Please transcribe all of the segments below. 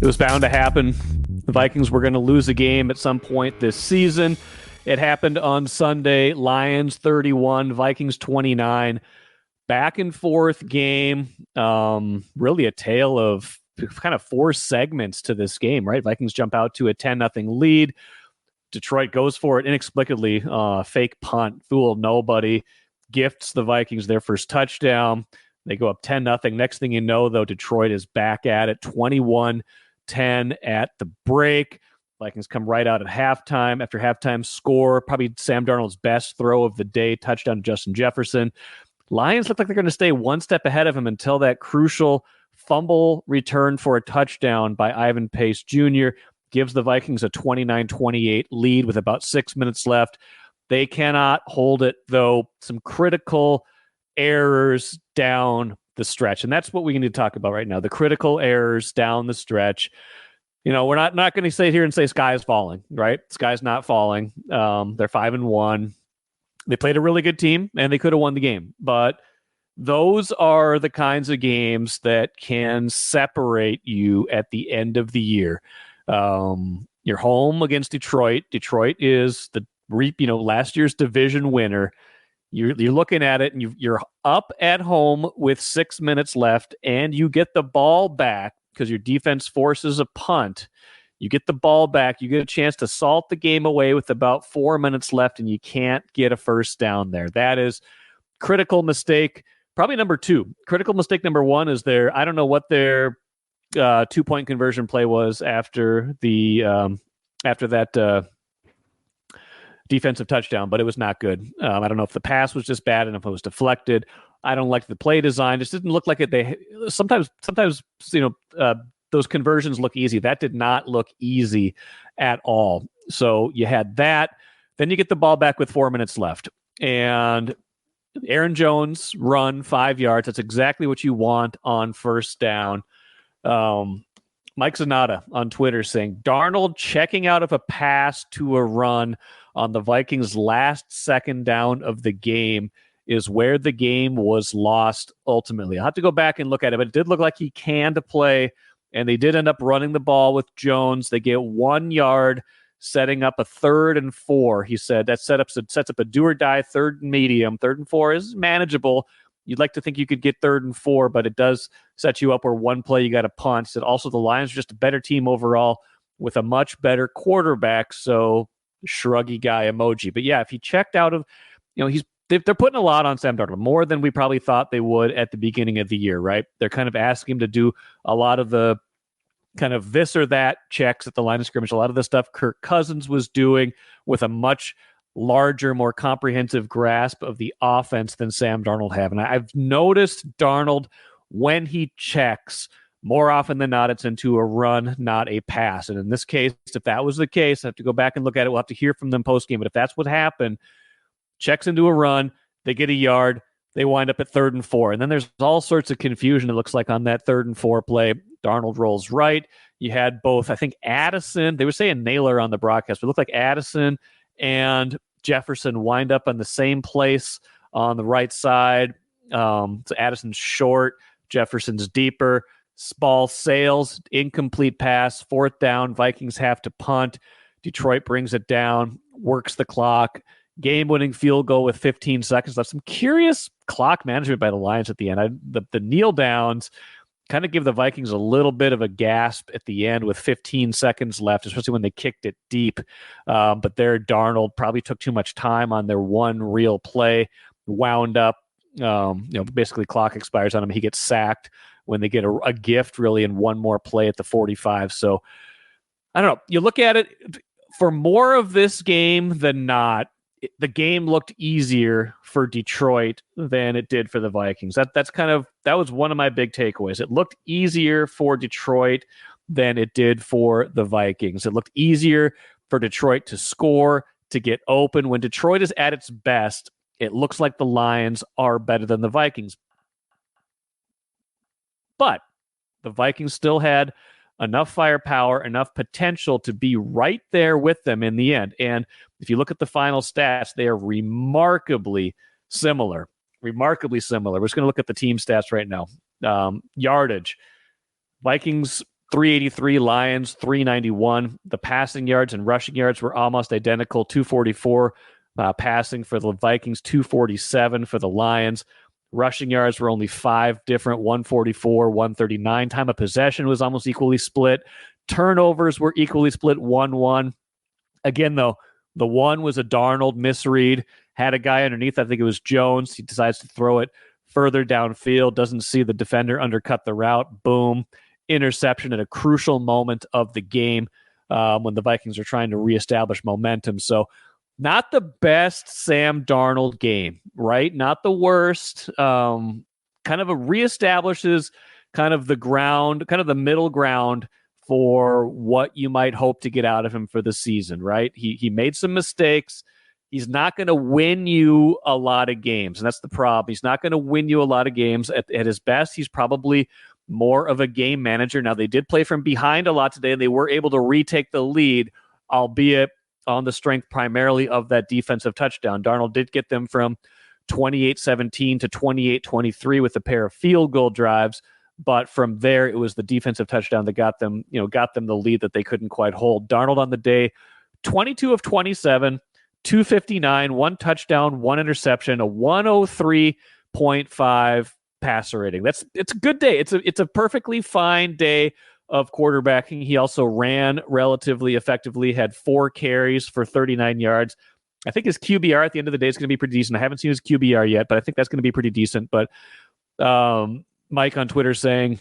was bound to happen. The Vikings were going to lose a game at some point this season. It happened on Sunday. Lions 31, Vikings 29. Back and forth game. Really a tale of kind of four segments to this game, right? Vikings jump out to a 10-0 lead. Detroit goes for it inexplicably. Fake punt, fool nobody. Gifts the Vikings their first touchdown. They go up 10-0. Next thing you know, though, Detroit is back at it, 21-10 at the break. Vikings come right out at halftime. After halftime score, probably Sam Darnold's best throw of the day, touchdown to Justin Jefferson. Lions look like they're going to stay one step ahead of him until that crucial fumble return for a touchdown by Ivan Pace Jr. gives the Vikings a 29-28 lead with about 6 minutes left. They cannot hold it, though. Some critical errors down the stretch. And that's what we need to talk about right now. The critical errors down the stretch. You know, we're not going to sit here and say sky is falling, right? Sky's not falling. They're 5-1. They played a really good team and they could have won the game. But those are the kinds of games that can separate you at the end of the year. You're home against Detroit. Detroit is the last year's division winner. You're looking at it, and you're up at home with 6 minutes left, and you get the ball back because your defense forces a punt. You get the ball back. You get a chance to salt the game away with about 4 minutes left, and you can't get a first down there. That is critical mistake. Probably number two. Critical mistake number one is I don't know what their 2-point conversion play was after that defensive touchdown, but it was not good. I don't know if the pass was just bad and if it was deflected. I don't like the play design. It just didn't look like it. Sometimes those conversions look easy. That did not look easy at all. So you had that. Then you get the ball back with 4 minutes left. And Aaron Jones run 5 yards. That's exactly what you want on first down. Mike Zanata on Twitter saying, Darnold checking out of a pass to a run on the Vikings' last second down of the game is where the game was lost ultimately. I'll have to go back and look at it, but it did look like he canned a play, and they did end up running the ball with Jones. They get 1 yard, setting up a 3rd and 4. He said that sets up a do-or-die 3rd and medium. 3rd and 4 is manageable. You'd like to think you could get 3rd and 4, but it does set you up where one play you got to punt. He said also the Lions are just a better team overall with a much better quarterback, so shruggy guy emoji. But yeah, if he checked out of, they're putting a lot on Sam Darnold, more than we probably thought they would at the beginning of the year, right? They're kind of asking him to do a lot of the kind of this or that checks at the line of scrimmage, a lot of the stuff Kirk Cousins was doing with a much larger, more comprehensive grasp of the offense than Sam Darnold have. And I've noticed Darnold, when he checks, more often than not, it's into a run, not a pass. And in this case, if that was the case, I have to go back and look at it. We'll have to hear from them post-game. But if that's what happened, checks into a run, they get a yard, they wind up at 3rd and 4. And then there's all sorts of confusion, it looks like, on that 3rd and 4 play. Darnold rolls right. You had both, I think, Addison. They were saying Naylor on the broadcast, but it looked like Addison and Jefferson wind up on the same place on the right side. So Addison's short, Jefferson's deeper. Ball sails, incomplete pass, 4th down. Vikings have to punt. Detroit brings it down, works the clock. Game-winning field goal with 15 seconds left. Some curious clock management by the Lions at the end. The kneel downs kind of give the Vikings a little bit of a gasp at the end with 15 seconds left, especially when they kicked it deep. But there, Darnold probably took too much time on their one real play, wound up, basically clock expires on him. He gets sacked when they get a gift, really, in one more play at the 45. So, I don't know. You look at it, for more of this game than not, the game looked easier for Detroit than it did for the Vikings. That was one of my big takeaways. It looked easier for Detroit than it did for the Vikings. It looked easier for Detroit to score, to get open. When Detroit is at its best, it looks like the Lions are better than the Vikings. But the Vikings still had enough firepower, enough potential to be right there with them in the end. And if you look at the final stats, they are remarkably similar. We're just going to look at the team stats right now. Yardage. Vikings 383, Lions 391. The passing yards and rushing yards were almost identical, 244 passing for the Vikings, 247 for the Lions. Rushing yards were only 5 different, 144, 139. Time of possession was almost equally split. Turnovers were equally split, 1-1. Again, though, the one was a Darnold misread, had a guy underneath. I think it was Jones. He decides to throw it further downfield, doesn't see the defender undercut the route. Boom. Interception at a crucial moment of the game when the Vikings are trying to reestablish momentum. So not the best Sam Darnold game, right? Not the worst. Kind of reestablishes kind of the ground, kind of the middle ground for what you might hope to get out of him for the season, right? He made some mistakes. He's not going to win you a lot of games, and that's the problem. He's not going to win you a lot of games. At his best, he's probably more of a game manager. Now, they did play from behind a lot today, and they were able to retake the lead, albeit on the strength primarily of that defensive touchdown. Darnold did get them from 28-17 to 28-23 with a pair of field goal drives, but from there, it was the defensive touchdown that got them the lead that they couldn't quite hold. Darnold on the day, 22 of 27, 259, 1 touchdown, 1 interception, a 103.5 passer rating. It's a good day. It's a perfectly fine day of quarterbacking. He also ran relatively effectively, had 4 carries for 39 yards. I think his QBR at the end of the day is going to be pretty decent. I haven't seen his QBR yet, but I think that's going to be pretty decent. But Mike on Twitter saying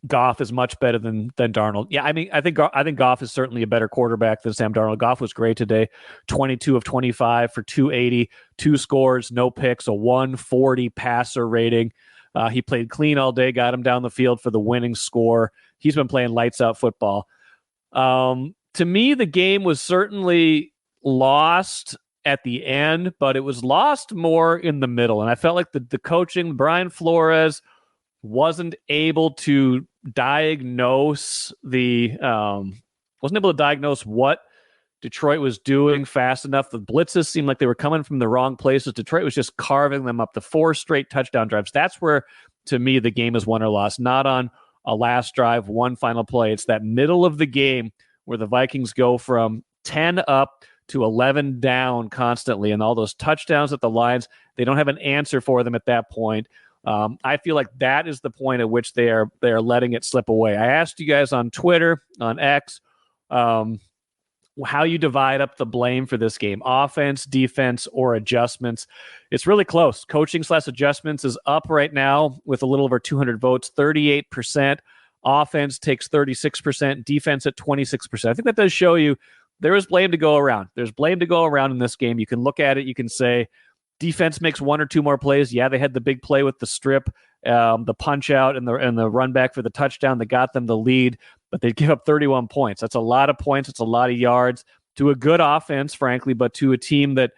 Goff is much better than Darnold. Yeah, I mean, I think Goff is certainly a better quarterback than Sam Darnold. Goff was great today, 22 of 25 for 280, 2 scores, no picks, a 140 passer rating. He played clean all day, got him down the field for the winning score. He's been playing lights out football. To me, the game was certainly lost at the end, but it was lost more in the middle. And I felt like the coaching, Brian Flores, wasn't able to diagnose what Detroit was doing fast enough. The blitzes seemed like they were coming from the wrong places. Detroit was just carving them up. The 4 straight touchdown drives. That's where, to me, the game is won or lost. Not on a last drive, one final play. It's that middle of the game where the Vikings go from 10 up to 11 down constantly. And all those touchdowns at the Lions, they don't have an answer for them at that point. I feel like that is the point at which they are letting it slip away. I asked you guys on Twitter, on X, how you divide up the blame for this game, offense, defense, or adjustments. It's really close. Coaching/adjustments is up right now with a little over 200 votes, 38%. Offense takes 36%, defense at 26%. I think that does show you there is blame to go around. There's blame to go around in this game. You can look at it. You can say, defense makes 1 or 2 more plays. Yeah, they had the big play with the strip, the punch out, and the run back for the touchdown that got them the lead, but they give up 31 points. That's a lot of points. It's a lot of yards to a good offense, frankly, but to a team that,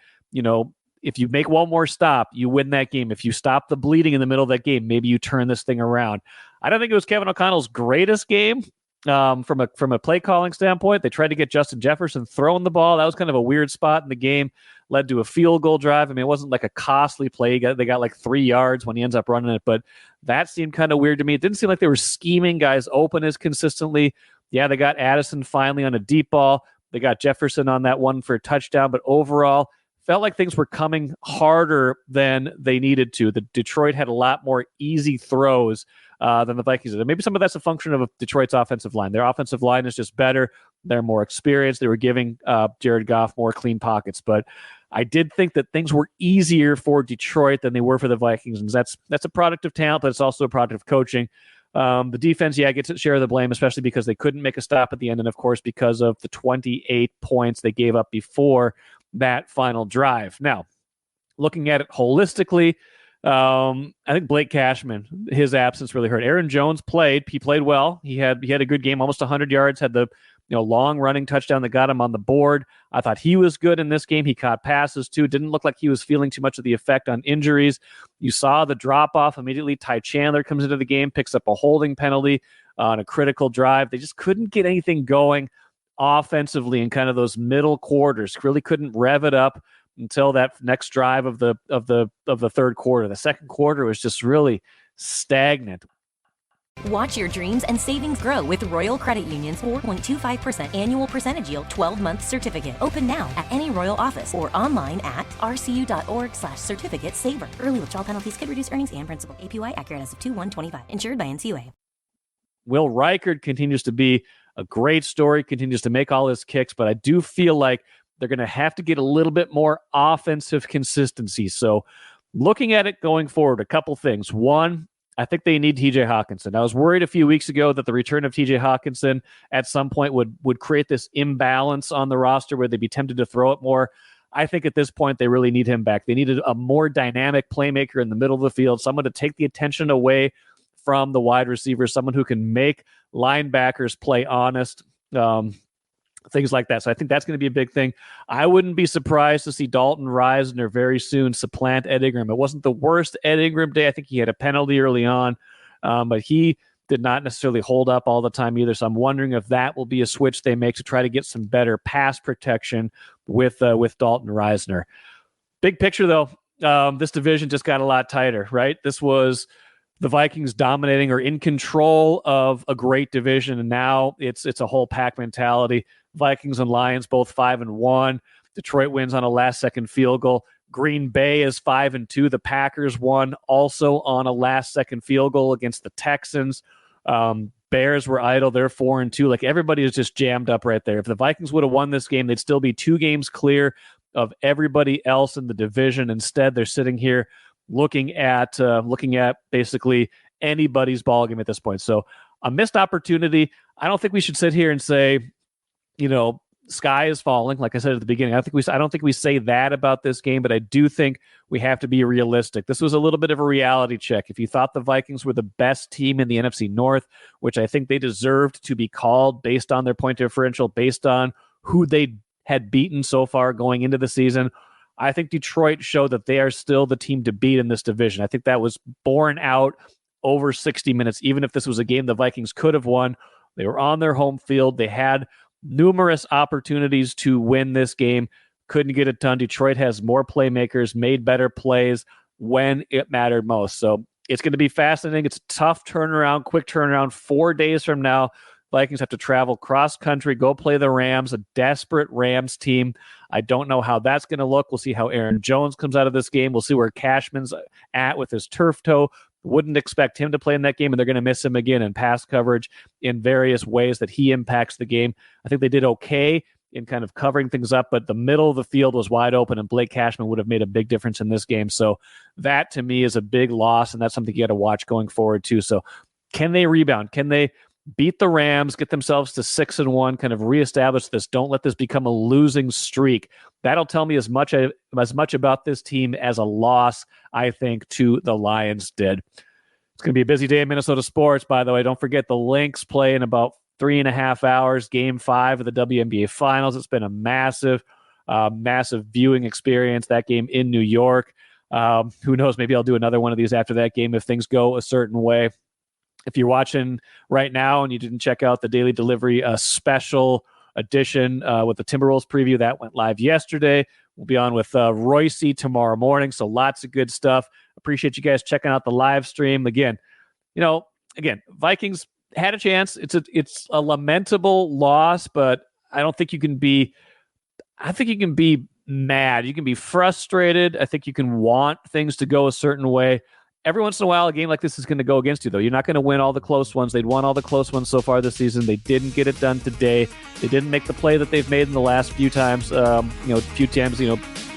if you make one more stop, you win that game. If you stop the bleeding in the middle of that game, maybe you turn this thing around. I don't think it was Kevin O'Connell's greatest game. From a play calling standpoint, they tried to get Justin Jefferson throwing the ball. That was kind of a weird spot in the game, led to a field goal drive. I mean, it wasn't like a costly play. They got like 3 yards when he ends up running it, but that seemed kind of weird to me. It didn't seem like they were scheming guys open as consistently. Yeah, they got Addison finally on a deep ball. They got Jefferson on that one for a touchdown, but overall, felt like things were coming harder than they needed to. The Detroit had a lot more easy throws than the Vikings did. Maybe some of that's a function of Detroit's offensive line. Their offensive line is just better. They're more experienced. They were giving Jared Goff more clean pockets. But I did think that things were easier for Detroit than they were for the Vikings. And that's a product of talent, but it's also a product of coaching. The defense, gets its share of the blame, especially because they couldn't make a stop at the end. And, of course, because of the 28 points they gave up before that final drive. Now, looking at it holistically, I think Blake Cashman, his absence really hurt. Aaron Jones played. He played well. He had a good game, almost 100 yards, had the long running touchdown that got him on the board. I thought he was good in this game. He caught passes, too. Didn't look like he was feeling too much of the effect on injuries. You saw the drop-off immediately. Ty Chandler comes into the game, picks up a holding penalty on a critical drive. They just couldn't get anything going offensively in kind of those middle quarters. Really couldn't rev it up until that next drive of the third quarter. The second quarter was just really stagnant. Watch your dreams and savings grow with Royal Credit Union's 4.25% annual percentage yield 12-month certificate. Open now at any Royal office or online at rcu.org/certificate saver. Early withdrawal penalties could reduce earnings and principal. APY accurate as of 2/1/25. Insured by NCUA. Will Reichard continues to be a great story, continues to make all his kicks, but I do feel like they're going to have to get a little bit more offensive consistency. So looking at it going forward, a couple things. One, I think they need TJ Hawkinson. I was worried a few weeks ago that the return of TJ Hawkinson at some point would create this imbalance on the roster where they'd be tempted to throw it more. I think at this point they really need him back. They needed a more dynamic playmaker in the middle of the field, someone to take the attention away from the wide receivers, someone who can make linebackers play honest, things like that. So I think that's going to be a big thing. I wouldn't be surprised to see Dalton Risner very soon supplant Ed Ingram. It wasn't the worst Ed Ingram day. I think he had a penalty early on, but he did not necessarily hold up all the time either. So I'm wondering if that will be a switch they make to try to get some better pass protection with Dalton Risner. Big picture, though, this division just got a lot tighter, right? This was the Vikings dominating or in control of a great division, and now it's a whole pack mentality. Vikings and Lions both 5-1. Detroit wins on a last-second field goal. Green Bay is 5-2. The Packers won also on a last-second field goal against the Texans. Bears were idle. They're 4-2. Like, everybody is just jammed up right there. If the Vikings would have won this game, they'd still be 2 games clear of everybody else in the division. Instead, they're sitting here looking at basically anybody's ball game at this point. So a missed opportunity. I don't think we should sit here and say, sky is falling. Like I said at the beginning, I don't think we say that about this game, but I do think we have to be realistic. This was a little bit of a reality check. If you thought the Vikings were the best team in the NFC North, which I think they deserved to be called based on their point differential, based on who they had beaten so far going into the season, I think Detroit showed that they are still the team to beat in this division. I think that was borne out over 60 minutes. Even if this was a game the Vikings could have won, they were on their home field. They had numerous opportunities to win this game. Couldn't get it done. Detroit has more playmakers, made better plays when it mattered most. So it's going to be fascinating. It's a tough turnaround, quick turnaround. 4 days from now, Vikings have to travel cross-country, go play the Rams, a desperate Rams team. I don't know how that's going to look. We'll see how Aaron Jones comes out of this game. We'll see where Cashman's at with his turf toe. Wouldn't expect him to play in that game, and they're going to miss him again in pass coverage in various ways that he impacts the game. I think they did okay in kind of covering things up, but the middle of the field was wide open, and Blake Cashman would have made a big difference in this game. So that, to me, is a big loss, and that's something you got to watch going forward, too. So can they rebound? Can they beat the Rams, get themselves to 6-1, kind of reestablish this? Don't let this become a losing streak. That'll tell me as much about this team as a loss, I think, to the Lions did. It's going to be a busy day in Minnesota sports, by the way. Don't forget the Lynx play in about 3.5 hours, Game 5 of the WNBA Finals. It's been a massive viewing experience, that game in New York. Who knows? Maybe I'll do another one of these after that game if things go a certain way. If you're watching right now and you didn't check out the Daily Delivery special edition with the Timberwolves preview, that went live yesterday. We'll be on with Royce tomorrow morning, so lots of good stuff. Appreciate you guys checking out the live stream. Again, Vikings had a chance. It's a lamentable loss, but I don't think you can be. I think you can be mad. You can be frustrated. I think you can want things to go a certain way. Every once in a while, a game like this is going to go against you, though. You're not going to win all the close ones. They'd won all the close ones so far this season. They didn't get it done today. They didn't make the play that they've made in the last few times.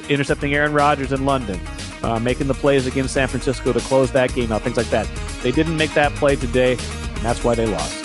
Intercepting Aaron Rodgers in London, making the plays against San Francisco to close that game out, things like that. They didn't make that play today, and that's why they lost.